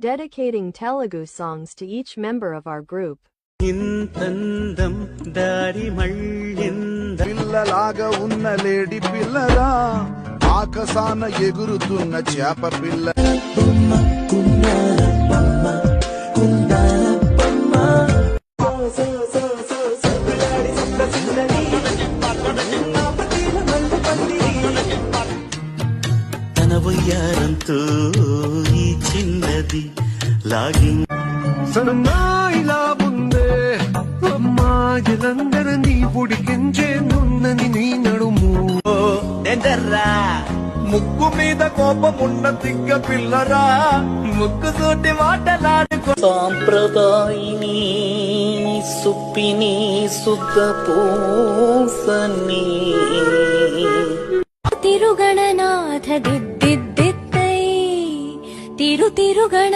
dedicating Telugu songs to each member of our group. ఇంతందం దారి మళ్ళింద పిల్లలాగా ఉన్న లేడి పిల్లరా ఆకాశాన ఎగురుతున్న చేప పిల్ల తన వయ్యారంతో ఈ చిన్నది లాగి సనమాయిలా ఉందే అమ్మాయిలందరినీ ఉడికించే నున్నని నీ నడుము డెంజర్రా ముక్కు మీద కోపమున్న తిక్క పిల్లరా ముక్కు సూటి మాటలాడుకో సాంప్రదాయిని సుప్పిని సుఖ పూసని తిరుగణనాథ దిద్దిద్దిత్తై తిరుగణ